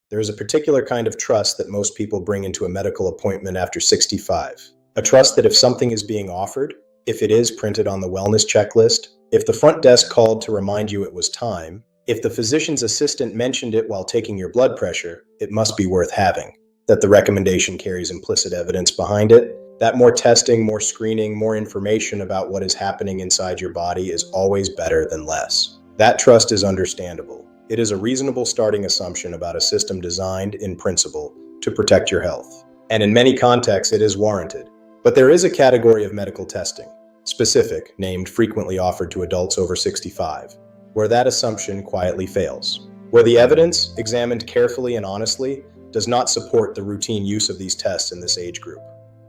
There is a particular kind of trust that most people bring into a medical appointment after 65. A trust that if something is being offered, if it is printed on the wellness checklist, if the front desk called to remind you it was time, if the physician's assistant mentioned it while taking your blood pressure, it must be worth having. That the recommendation carries implicit evidence behind it, that more testing, more screening, more information about what is happening inside your body is always better than less. That trust is understandable. It is a reasonable starting assumption about a system designed, in principle, to protect your health. And in many contexts, it is warranted. But there is a category of medical testing, specific, named frequently offered to adults over 65, where that assumption quietly fails. Where the evidence, examined carefully and honestly, does not support the routine use of these tests in this age group.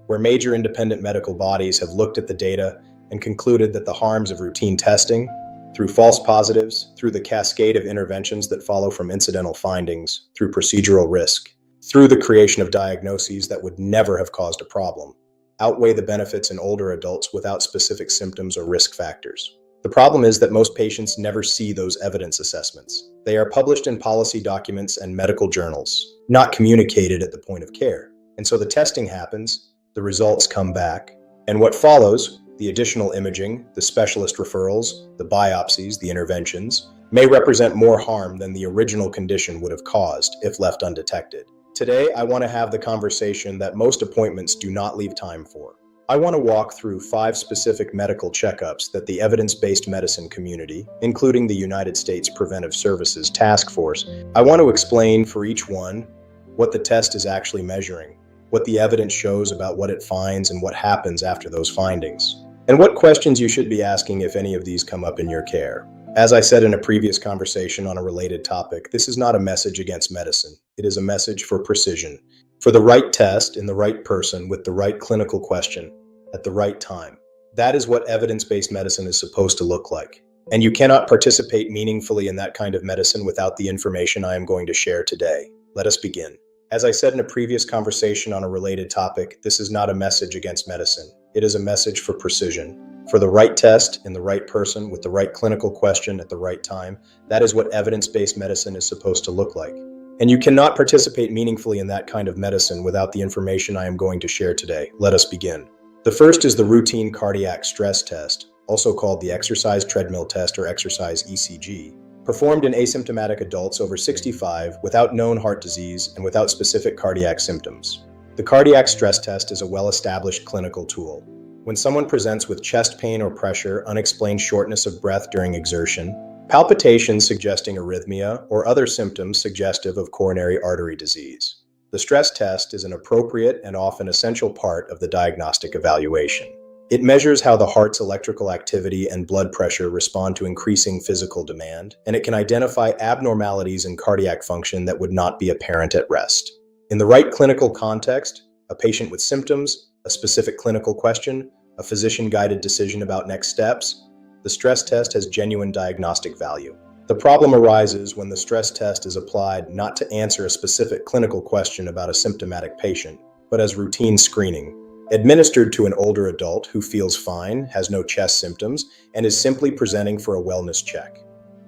Where major independent medical bodies have looked at the data and concluded that the harms of routine testing, through false positives, through the cascade of interventions that follow from incidental findings, through procedural risk, through the creation of diagnoses that would never have caused a problem, outweigh the benefits in older adults without specific symptoms or risk factors. The problem is that most patients never see those evidence assessments. They are published in policy documents and medical journals, not communicated at the point of care. And so the testing happens, the results come back, and what follows, the additional imaging, the specialist referrals, the biopsies, the interventions, may represent more harm than the original condition would have caused if left undetected. Today, I want to have the conversation that most appointments do not leave time for. I want to walk through 5 specific medical checkups that the evidence-based medicine community, including the United States Preventive Services Task Force, I want to explain for each one what the test is actually measuring, what the evidence shows about what it finds and what happens after those findings, and what questions you should be asking if any of these come up in your care. As I said in a previous conversation on a related topic, this is not a message against medicine. It is a message for precision, for the right test in the right person with the right clinical question at the right time. That is what evidence-based medicine is supposed to look like. And you cannot participate meaningfully in that kind of medicine without the information I am going to share today. Let us begin. As I said in a previous conversation on a related topic, this is not a message against medicine. It is a message for precision. For the right test in the right person with the right clinical question at the right time, that is what evidence-based medicine is supposed to look like. And you cannot participate meaningfully in that kind of medicine without the information I am going to share today. Let us begin. The first is the routine cardiac stress test, also called the exercise treadmill test or exercise ECG, performed in asymptomatic adults over 65 without known heart disease and without specific cardiac symptoms. The cardiac stress test is a well-established clinical tool. When someone presents with chest pain or pressure, unexplained shortness of breath during exertion, palpitations suggesting arrhythmia, or other symptoms suggestive of coronary artery disease, the stress test is an appropriate and often essential part of the diagnostic evaluation. It measures how the heart's electrical activity and blood pressure respond to increasing physical demand, and it can identify abnormalities in cardiac function that would not be apparent at rest. In the right clinical context, a patient with symptoms, a specific clinical question, a physician-guided decision about next steps, the stress test has genuine diagnostic value. The problem arises when the stress test is applied not to answer a specific clinical question about a symptomatic patient, but as routine screening, administered to an older adult who feels fine, has no chest symptoms, and is simply presenting for a wellness check.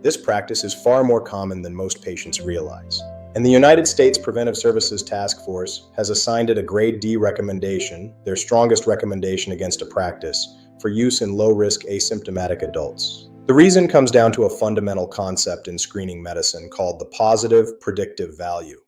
This practice is far more common than most patients realize. And the United States Preventive Services Task Force has assigned it a grade D recommendation, their strongest recommendation against a practice, for use in low-risk asymptomatic adults. The reason comes down to a fundamental concept in screening medicine called the positive predictive value.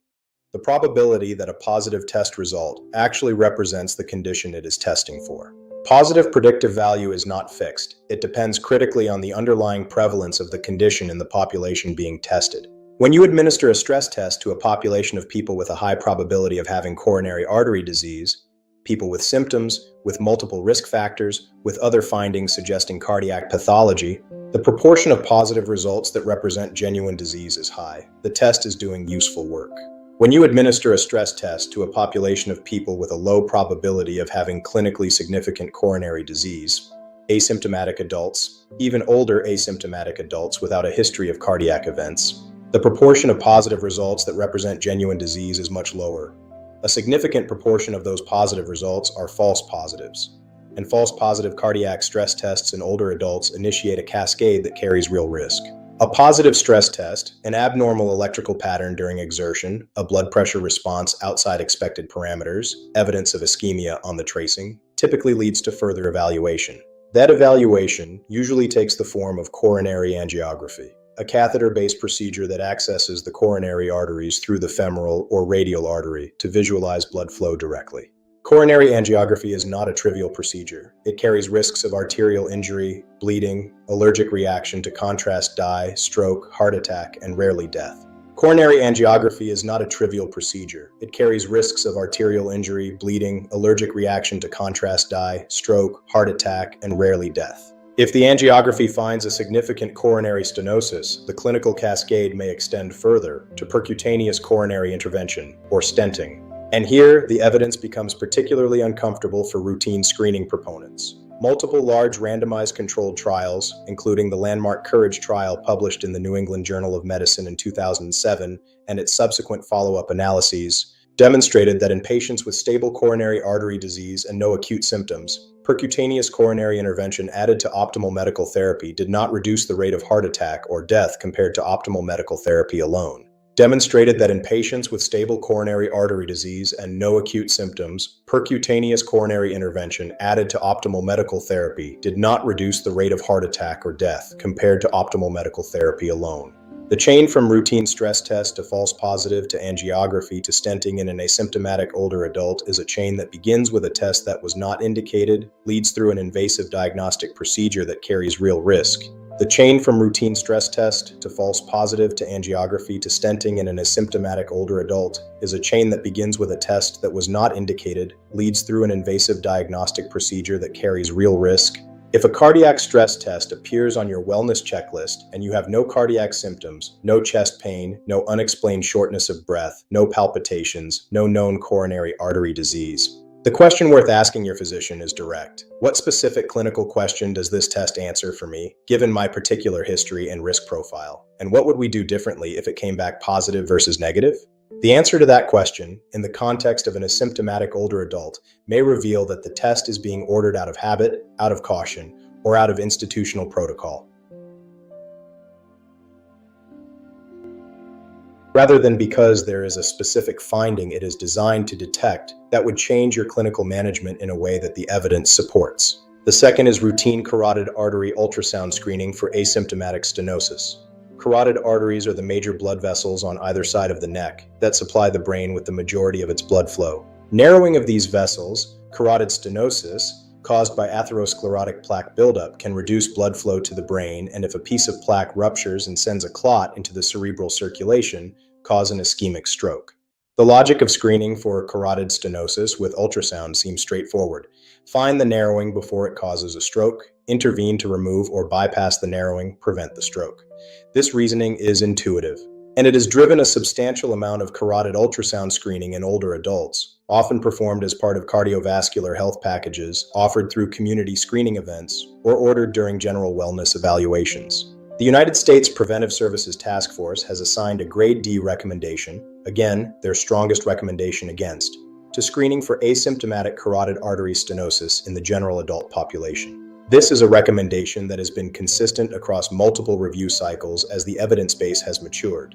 The probability that a positive test result actually represents the condition it is testing for. Positive predictive value is not fixed. It depends critically on the underlying prevalence of the condition in the population being tested. When you administer a stress test to a population of people with a high probability of having coronary artery disease, people with symptoms, with multiple risk factors, with other findings suggesting cardiac pathology, the proportion of positive results that represent genuine disease is high. The test is doing useful work. When you administer a stress test to a population of people with a low probability of having clinically significant coronary disease, asymptomatic adults, even older asymptomatic adults without a history of cardiac events, the proportion of positive results that represent genuine disease is much lower. A significant proportion of those positive results are false positives, and false positive cardiac stress tests in older adults initiate a cascade that carries real risk. A positive stress test, an abnormal electrical pattern during exertion, a blood pressure response outside expected parameters, evidence of ischemia on the tracing, typically leads to further evaluation. That evaluation usually takes the form of coronary angiography, a catheter-based procedure that accesses the coronary arteries through the femoral or radial artery to visualize blood flow directly. Coronary angiography is not a trivial procedure. It carries risks of arterial injury, bleeding, allergic reaction to contrast dye, stroke, heart attack, and rarely death. Coronary angiography is not a trivial procedure. It carries risks of arterial injury, bleeding, allergic reaction to contrast dye, stroke, heart attack, and rarely death. If the angiography finds a significant coronary stenosis, the clinical cascade may extend further to percutaneous coronary intervention, or stenting. And here, the evidence becomes particularly uncomfortable for routine screening proponents. Multiple large randomized controlled trials, including the landmark COURAGE trial published in the New England Journal of Medicine in 2007 and its subsequent follow-up analyses, demonstrated that in patients with stable coronary artery disease and no acute symptoms, percutaneous coronary intervention added to optimal medical therapy did not reduce the rate of heart attack or death compared to optimal medical therapy alone. Demonstrated that in patients with stable coronary artery disease and no acute symptoms, percutaneous coronary intervention added to optimal medical therapy did not reduce the rate of heart attack or death compared to optimal medical therapy alone. The chain from routine stress test to false positive to angiography to stenting in an asymptomatic older adult is a chain that begins with a test that was not indicated, leads through an invasive diagnostic procedure that carries real risk. The chain from routine stress test to false positive to angiography to stenting in an asymptomatic older adult is a chain that begins with a test that was not indicated, leads through an invasive diagnostic procedure that carries real risk. If a cardiac stress test appears on your wellness checklist and you have no cardiac symptoms, no chest pain, no unexplained shortness of breath, no palpitations, no known coronary artery disease, the question worth asking your physician is direct. What specific clinical question does this test answer for me, given my particular history and risk profile? And what would we do differently if it came back positive versus negative? The answer to that question, in the context of an asymptomatic older adult, may reveal that the test is being ordered out of habit, out of caution, or out of institutional protocol, rather than because there is a specific finding it is designed to detect that would change your clinical management in a way that the evidence supports. The second is routine carotid artery ultrasound screening for asymptomatic stenosis. Carotid arteries are the major blood vessels on either side of the neck that supply the brain with the majority of its blood flow. Narrowing of these vessels, carotid stenosis, caused by atherosclerotic plaque buildup, can reduce blood flow to the brain, and if a piece of plaque ruptures and sends a clot into the cerebral circulation, cause an ischemic stroke. The logic of screening for carotid stenosis with ultrasound seems straightforward. Find the narrowing before it causes a stroke, intervene to remove or bypass the narrowing, prevent the stroke. This reasoning is intuitive, and it has driven a substantial amount of carotid ultrasound screening in older adults, often performed as part of cardiovascular health packages offered through community screening events or ordered during general wellness evaluations. The United States Preventive Services Task Force has assigned a Grade D recommendation, again, their strongest recommendation against, to screening for asymptomatic carotid artery stenosis in the general adult population. This is a recommendation that has been consistent across multiple review cycles as the evidence base has matured.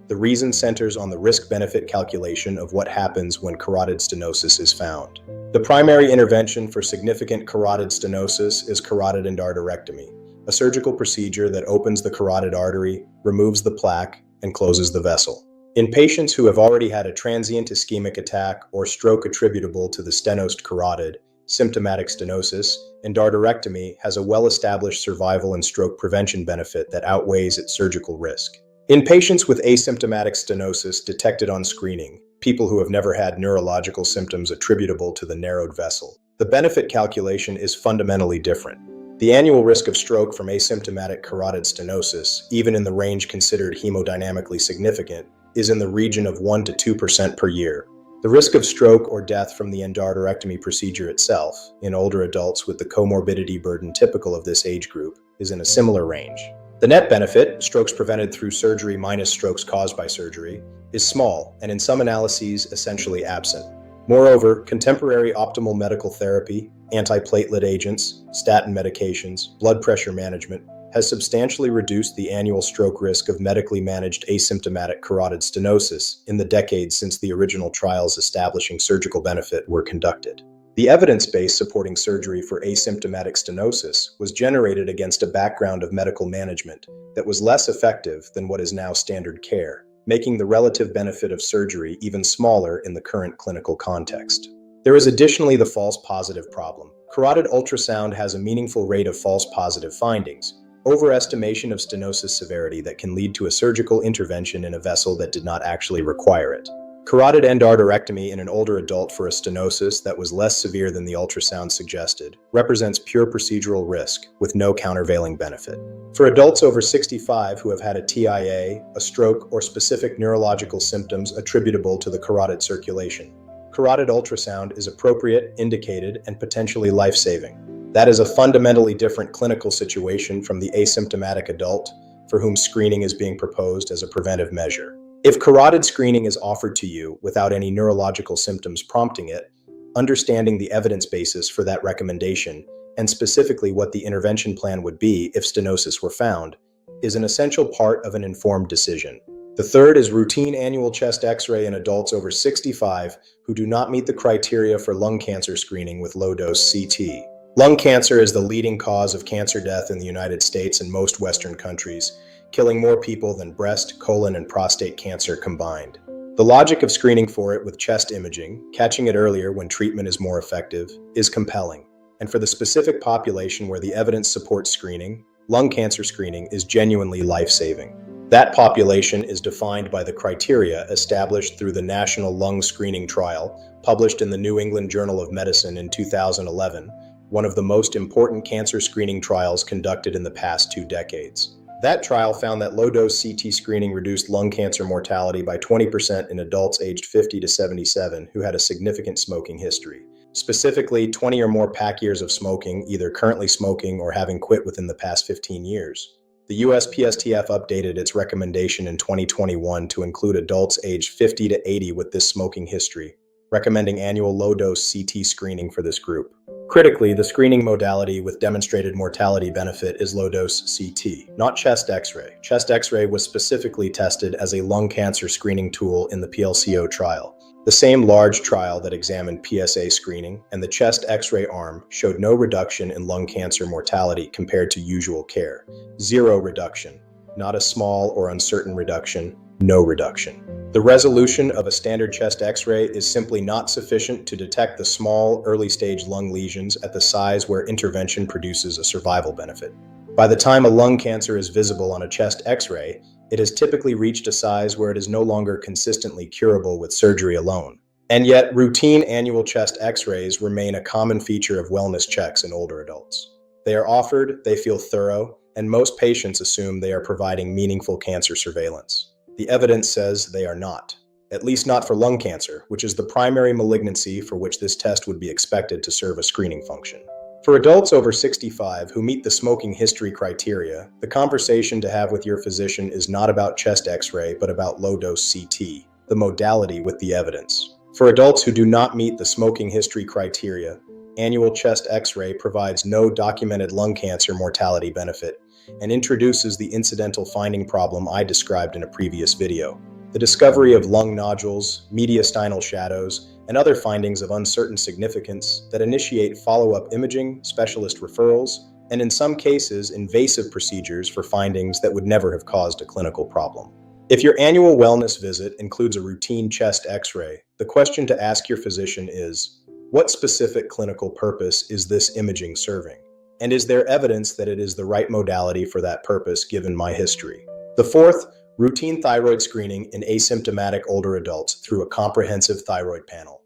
The reason centers on the risk-benefit calculation of what happens when carotid stenosis is found. The primary intervention for significant carotid stenosis is carotid endarterectomy, a surgical procedure that opens the carotid artery, removes the plaque, and closes the vessel. In patients who have already had a transient ischemic attack or stroke attributable to the stenosed carotid, symptomatic stenosis, endarterectomy has a well-established survival and stroke prevention benefit that outweighs its surgical risk. In patients with asymptomatic stenosis detected on screening, people who have never had neurological symptoms attributable to the narrowed vessel, the benefit calculation is fundamentally different. The annual risk of stroke from asymptomatic carotid stenosis, even in the range considered hemodynamically significant, is in the region of 1 to 2% per year. The risk of stroke or death from the endarterectomy procedure itself, in older adults with the comorbidity burden typical of this age group, is in a similar range. The net benefit, strokes prevented through surgery minus strokes caused by surgery, is small and in some analyses essentially absent. Moreover, contemporary optimal medical therapy, antiplatelet agents, statin medications, blood pressure management, has substantially reduced the annual stroke risk of medically managed asymptomatic carotid stenosis in the decades since the original trials establishing surgical benefit were conducted. The evidence base supporting surgery for asymptomatic stenosis was generated against a background of medical management that was less effective than what is now standard care, making the relative benefit of surgery even smaller in the current clinical context. There is additionally the false positive problem. Carotid ultrasound has a meaningful rate of false positive findings, overestimation of stenosis severity that can lead to a surgical intervention in a vessel that did not actually require it. Carotid endarterectomy in an older adult for a stenosis that was less severe than the ultrasound suggested represents pure procedural risk with no countervailing benefit. For adults over 65 who have had a TIA, a stroke, or specific neurological symptoms attributable to the carotid circulation, carotid ultrasound is appropriate, indicated, and potentially life-saving. That is a fundamentally different clinical situation from the asymptomatic adult for whom screening is being proposed as a preventive measure. If carotid screening is offered to you without any neurological symptoms prompting it, understanding the evidence basis for that recommendation, and specifically what the intervention plan would be if stenosis were found, is an essential part of an informed decision. The third is routine annual chest X-ray in adults over 65 who do not meet the criteria for lung cancer screening with low-dose CT. Lung cancer is the leading cause of cancer death in the United States and most Western countries, killing more people than breast, colon, and prostate cancer combined. The logic of screening for it with chest imaging, catching it earlier when treatment is more effective, is compelling. And for the specific population where the evidence supports screening, lung cancer screening is genuinely life-saving. That population is defined by the criteria established through the National Lung Screening Trial, published in the New England Journal of Medicine in 2011, one of the most important cancer screening trials conducted in the past 2 decades. That trial found that low-dose CT screening reduced lung cancer mortality by 20% in adults aged 50 to 77 who had a significant smoking history. Specifically, 20 or more pack years of smoking, either currently smoking or having quit within the past 15 years. The USPSTF updated its recommendation in 2021 to include adults aged 50 to 80 with this smoking history, recommending annual low-dose CT screening for this group. Critically, the screening modality with demonstrated mortality benefit is low-dose CT, not chest X-ray. Chest X-ray was specifically tested as a lung cancer screening tool in the PLCO trial. The same large trial that examined PSA screening and the chest X-ray arm showed no reduction in lung cancer mortality compared to usual care. 0 reduction, not a small or uncertain reduction, no reduction. The resolution of a standard chest X-ray is simply not sufficient to detect the small, early-stage lung lesions at the size where intervention produces a survival benefit. By the time a lung cancer is visible on a chest X-ray, it has typically reached a size where it is no longer consistently curable with surgery alone. And yet, routine annual chest X-rays remain a common feature of wellness checks in older adults. They are offered, they feel thorough, and most patients assume they are providing meaningful cancer surveillance. The evidence says they are not, at least not for lung cancer, which is the primary malignancy for which this test would be expected to serve a screening function. For adults over 65 who meet the smoking history criteria, the conversation to have with your physician is not about chest X-ray, but about low-dose CT, the modality with the evidence. For adults who do not meet the smoking history criteria, annual chest X-ray provides no documented lung cancer mortality benefit and introduces the incidental finding problem I described in a previous video. The discovery of lung nodules, mediastinal shadows, and other findings of uncertain significance that initiate follow-up imaging, specialist referrals, and in some cases, invasive procedures for findings that would never have caused a clinical problem. If your annual wellness visit includes a routine chest X-ray, the question to ask your physician is, what specific clinical purpose is this imaging serving? And is there evidence that it is the right modality for that purpose given my history? The fourth, routine thyroid screening in asymptomatic older adults through a comprehensive thyroid panel.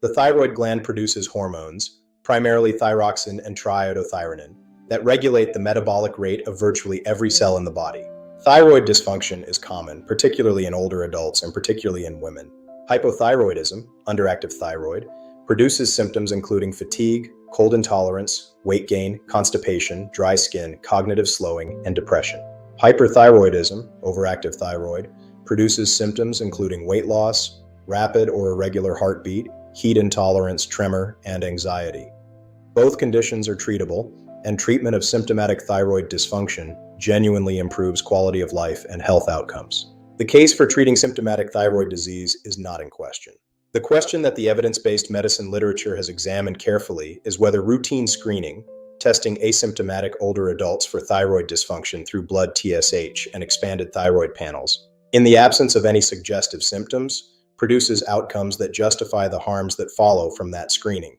The thyroid gland produces hormones, primarily thyroxine and triiodothyronin, that regulate the metabolic rate of virtually every cell in the body. Thyroid dysfunction is common, particularly in older adults and particularly in women. Hypothyroidism, underactive thyroid, produces symptoms including fatigue, cold intolerance, weight gain, constipation, dry skin, cognitive slowing, and depression. Hyperthyroidism, overactive thyroid, produces symptoms including weight loss, rapid or irregular heartbeat, heat intolerance, tremor, and anxiety. Both conditions are treatable, and treatment of symptomatic thyroid dysfunction genuinely improves quality of life and health outcomes. The case for treating symptomatic thyroid disease is not in question. The question that the evidence-based medicine literature has examined carefully is whether routine screening, testing asymptomatic older adults for thyroid dysfunction through blood TSH and expanded thyroid panels, in the absence of any suggestive symptoms, produces outcomes that justify the harms that follow from that screening.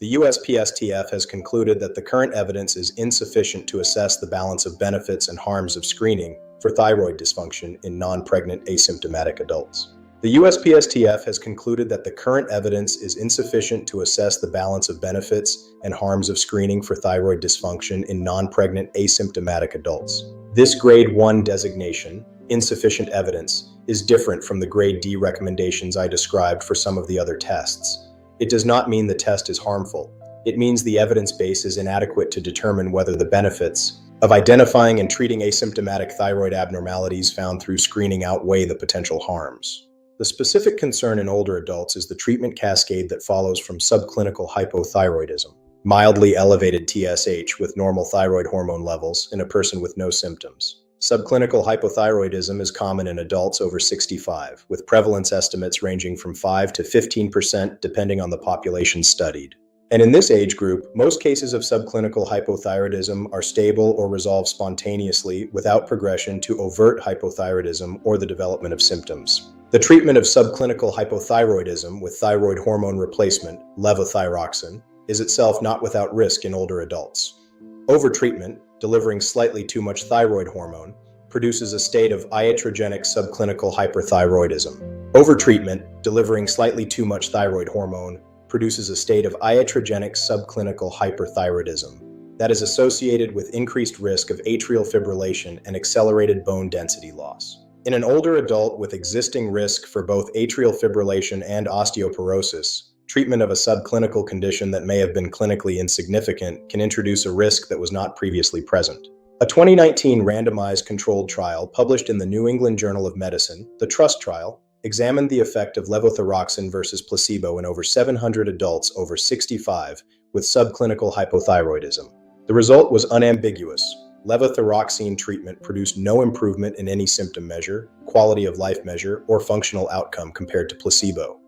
The USPSTF has concluded that the current evidence is insufficient to assess the balance of benefits and harms of screening for thyroid dysfunction in non-pregnant asymptomatic adults. The USPSTF has concluded that the current evidence is insufficient to assess the balance of benefits and harms of screening for thyroid dysfunction in non-pregnant asymptomatic adults. This Grade 1 designation, insufficient evidence, is different from the Grade D recommendations I described for some of the other tests. It does not mean the test is harmful. It means the evidence base is inadequate to determine whether the benefits of identifying and treating asymptomatic thyroid abnormalities found through screening outweigh the potential harms. The specific concern in older adults is the treatment cascade that follows from subclinical hypothyroidism, mildly elevated TSH with normal thyroid hormone levels in a person with no symptoms. Subclinical hypothyroidism is common in adults over 65, with prevalence estimates ranging from 5 to 15% depending on the population studied. And in this age group, most cases of subclinical hypothyroidism are stable or resolve spontaneously without progression to overt hypothyroidism or the development of symptoms. The treatment of subclinical hypothyroidism with thyroid hormone replacement, levothyroxine, is itself not without risk in older adults. Overtreatment, delivering slightly too much thyroid hormone, produces a state of iatrogenic subclinical hyperthyroidism. Overtreatment, delivering slightly too much thyroid hormone, produces a state of iatrogenic subclinical hyperthyroidism that is associated with increased risk of atrial fibrillation and accelerated bone density loss. In an older adult with existing risk for both atrial fibrillation and osteoporosis, treatment of a subclinical condition that may have been clinically insignificant can introduce a risk that was not previously present. A 2019 randomized controlled trial published in the New England Journal of Medicine, the TRUST trial, examined the effect of levothyroxine versus placebo in over 700 adults over 65 with subclinical hypothyroidism. The result was unambiguous. Levothyroxine treatment produced no improvement in any symptom measure, quality of life measure, or functional outcome compared to placebo.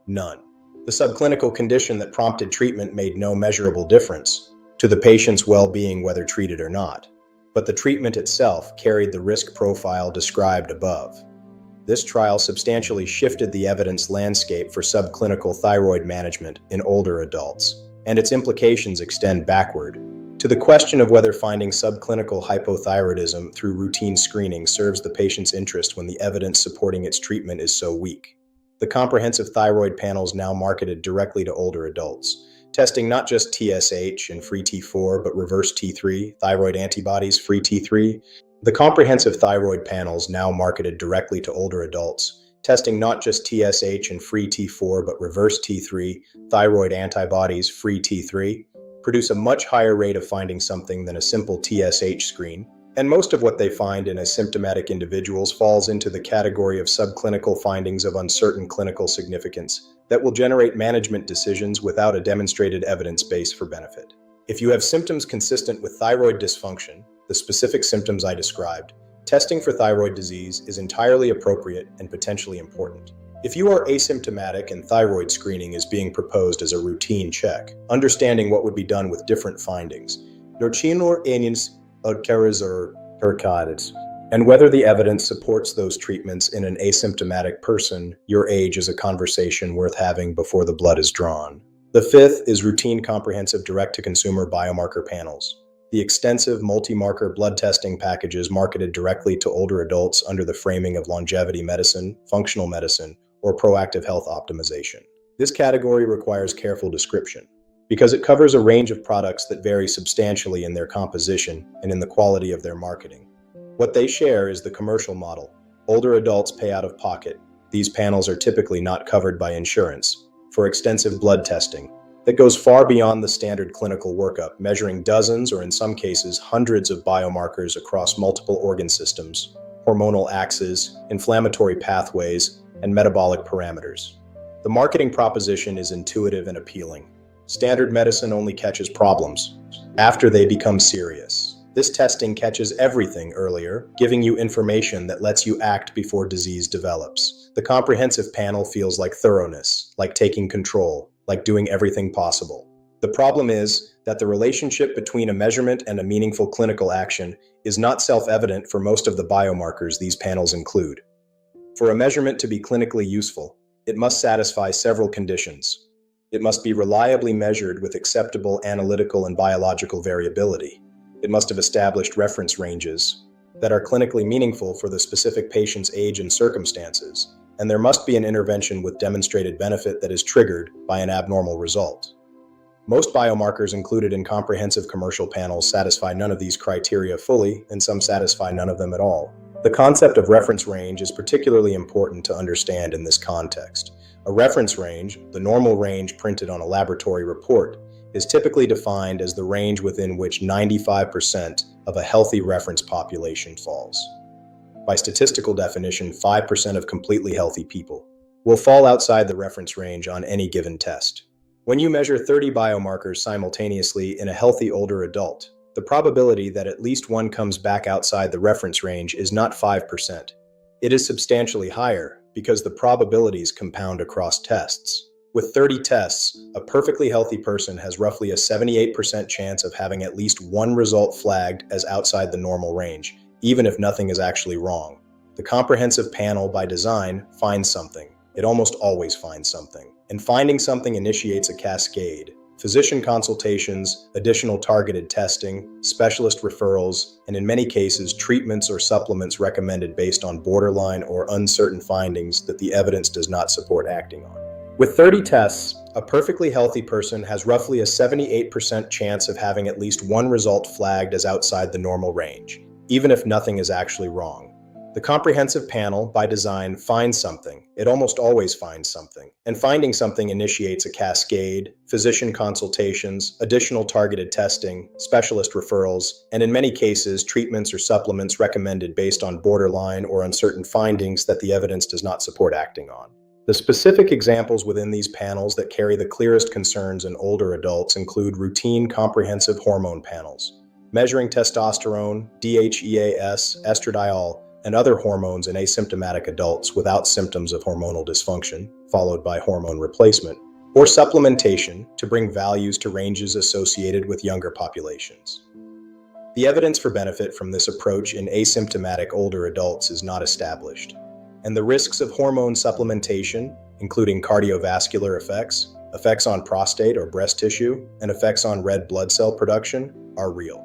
None. The subclinical condition that prompted treatment made no measurable difference to the patient's well-being whether treated or not, but the treatment itself carried the risk profile described above. This trial substantially shifted the evidence landscape for subclinical thyroid management in older adults, and its implications extend backward to the question of whether finding subclinical hypothyroidism through routine screening serves the patient's interest when the evidence supporting its treatment is so weak. The comprehensive thyroid panels now marketed directly to older adults, testing not just TSH and free T4 but reverse T3, thyroid antibodies, free T3. The comprehensive thyroid panels now marketed directly to older adults, testing not just TSH and free T4 but reverse T3, thyroid antibodies, free T3, produce a much higher rate of finding something than a simple TSH screen, and most of what they find in asymptomatic individuals falls into the category of subclinical findings of uncertain clinical significance that will generate management decisions without a demonstrated evidence base for benefit. If you have symptoms consistent with thyroid dysfunction, the specific symptoms I described, testing for thyroid disease is entirely appropriate and potentially important. If you are asymptomatic and thyroid screening is being proposed as a routine check, understanding what would be done with different findings, and whether the evidence supports those treatments in an asymptomatic person, your age is a conversation worth having before the blood is drawn. The fifth is routine comprehensive direct-to-consumer biomarker panels. The extensive multi-marker blood testing packages marketed directly to older adults under the framing of longevity medicine, functional medicine, or proactive health optimization. This category requires careful description because it covers a range of products that vary substantially in their composition and in the quality of their marketing. What they share is the commercial model. Older adults pay out of pocket. These panels are typically not covered by insurance for extensive blood testing that goes far beyond the standard clinical workup, measuring dozens or in some cases hundreds of biomarkers across multiple organ systems, hormonal axes, inflammatory pathways, and metabolic parameters. The marketing proposition is intuitive and appealing. Standard medicine only catches problems after they become serious. This testing catches everything earlier, giving you information that lets you act before disease develops. The comprehensive panel feels like thoroughness, like taking control, like doing everything possible. The problem is that the relationship between a measurement and a meaningful clinical action is not self-evident for most of the biomarkers these panels include. For a measurement to be clinically useful, it must satisfy several conditions. It must be reliably measured with acceptable analytical and biological variability. It must have established reference ranges that are clinically meaningful for the specific patient's age and circumstances, and there must be an intervention with demonstrated benefit that is triggered by an abnormal result. Most biomarkers included in comprehensive commercial panels satisfy none of these criteria fully, and some satisfy none of them at all. The concept of reference range is particularly important to understand in this context. A reference range, the normal range printed on a laboratory report, is typically defined as the range within which 95% of a healthy reference population falls. By statistical definition, 5% of completely healthy people will fall outside the reference range on any given test. When you measure 30 biomarkers simultaneously in a healthy older adult, the probability that at least one comes back outside the reference range is not 5%. It is substantially higher because the probabilities compound across tests. With 30 tests, a perfectly healthy person has roughly a 78% chance of having at least one result flagged as outside the normal range, even if nothing is actually wrong. The comprehensive panel, by design, finds something. It almost always finds something. And finding something initiates a cascade. Physician consultations, additional targeted testing, specialist referrals, and in many cases, treatments or supplements recommended based on borderline or uncertain findings that the evidence does not support acting on. With 30 tests, a perfectly healthy person has roughly a 78% chance of having at least one result flagged as outside the normal range, even if nothing is actually wrong. The comprehensive panel, by design, finds something. It almost always finds something. And finding something initiates a cascade, physician consultations, additional targeted testing, specialist referrals, and in many cases, treatments or supplements recommended based on borderline or uncertain findings that the evidence does not support acting on. The specific examples within these panels that carry the clearest concerns in older adults include routine comprehensive hormone panels, measuring testosterone, DHEAS, estradiol, and other hormones in asymptomatic adults without symptoms of hormonal dysfunction, followed by hormone replacement, or supplementation to bring values to ranges associated with younger populations. The evidence for benefit from this approach in asymptomatic older adults is not established, and the risks of hormone supplementation, including cardiovascular effects, effects on prostate or breast tissue, and effects on red blood cell production, are real.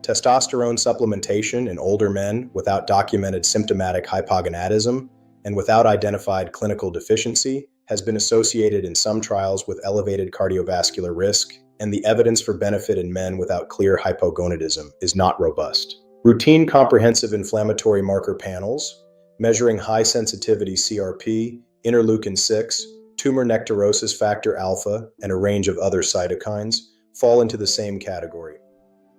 Testosterone supplementation in older men without documented symptomatic hypogonadism and without identified clinical deficiency has been associated in some trials with elevated cardiovascular risk, and the evidence for benefit in men without clear hypogonadism is not robust. Routine comprehensive inflammatory marker panels, measuring high-sensitivity CRP, interleukin-6, tumor necrosis factor alpha, and a range of other cytokines, fall into the same category.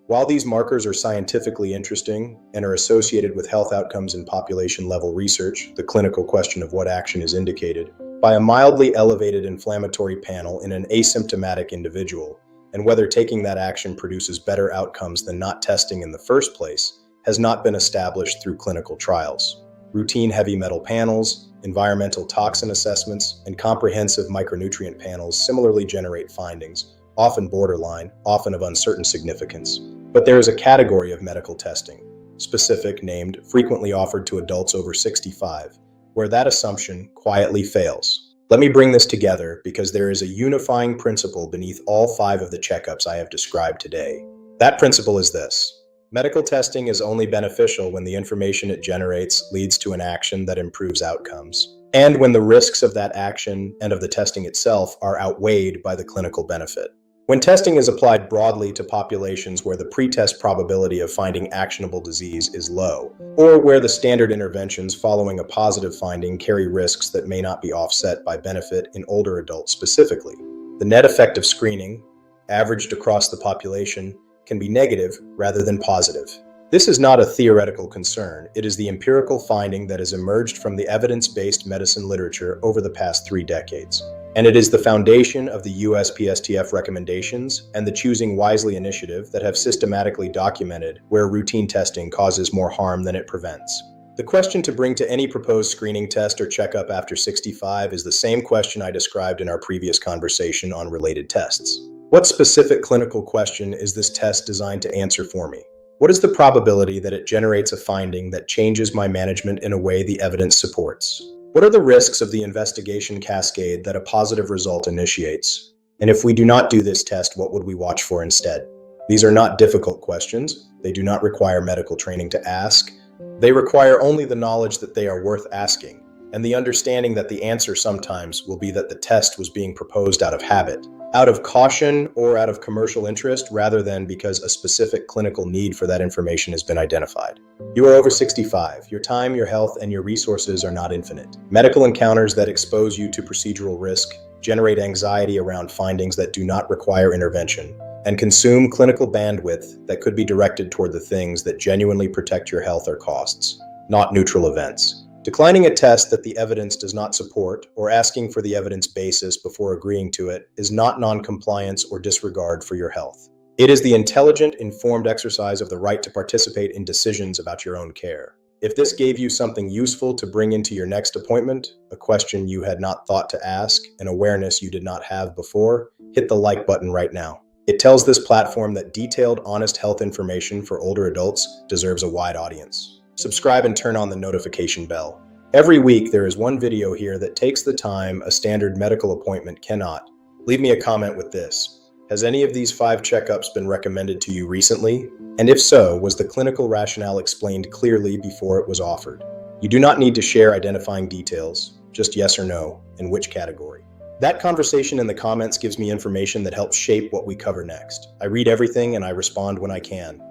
While these markers are scientifically interesting and are associated with health outcomes in population-level research, the clinical question of what action is indicated, by a mildly elevated inflammatory panel in an asymptomatic individual, and whether taking that action produces better outcomes than not testing in the first place, has not been established through clinical trials. Routine heavy metal panels, environmental toxin assessments, and comprehensive micronutrient panels similarly generate findings, often borderline, often of uncertain significance. But there is a category of medical testing, specific, named, frequently offered to adults over 65, where that assumption quietly fails. Let me bring this together because there is a unifying principle beneath all 5 of the checkups I have described today. That principle is this: medical testing is only beneficial when the information it generates leads to an action that improves outcomes, and when the risks of that action and of the testing itself are outweighed by the clinical benefit. When testing is applied broadly to populations where the pretest probability of finding actionable disease is low, or where the standard interventions following a positive finding carry risks that may not be offset by benefit in older adults specifically, the net effect of screening, averaged across the population, can be negative rather than positive. This is not a theoretical concern, it is the empirical finding that has emerged from the evidence-based medicine literature over the past 3 decades. And it is the foundation of the USPSTF recommendations and the Choosing Wisely initiative that have systematically documented where routine testing causes more harm than it prevents. The question to bring to any proposed screening test or checkup after 65 is the same question I described in our previous conversation on related tests. What specific clinical question is this test designed to answer for me? What is the probability that it generates a finding that changes my management in a way the evidence supports? What are the risks of the investigation cascade that a positive result initiates? And if we do not do this test, what would we watch for instead? These are not difficult questions. They do not require medical training to ask. They require only the knowledge that they are worth asking, and the understanding that the answer sometimes will be that the test was being proposed out of habit, out of caution, or out of commercial interest, rather than because a specific clinical need for that information has been identified. You are over 65. Your time, your health, and your resources are not infinite. Medical encounters that expose you to procedural risk generate anxiety around findings that do not require intervention, and consume clinical bandwidth that could be directed toward the things that genuinely protect your health or costs, not neutral events. Declining a test that the evidence does not support or asking for the evidence basis before agreeing to it is not noncompliance or disregard for your health. It is the intelligent, informed exercise of the right to participate in decisions about your own care. If this gave you something useful to bring into your next appointment, a question you had not thought to ask, an awareness you did not have before, hit the like button right now. It tells this platform that detailed, honest health information for older adults deserves a wide audience. Subscribe and turn on the notification bell. Every week, there is one video here that takes the time a standard medical appointment cannot. Leave me a comment with this. Has any of these 5 checkups been recommended to you recently? And if so, was the clinical rationale explained clearly before it was offered? You do not need to share identifying details, just yes or no, in which category. That conversation in the comments gives me information that helps shape what we cover next. I read everything and I respond when I can.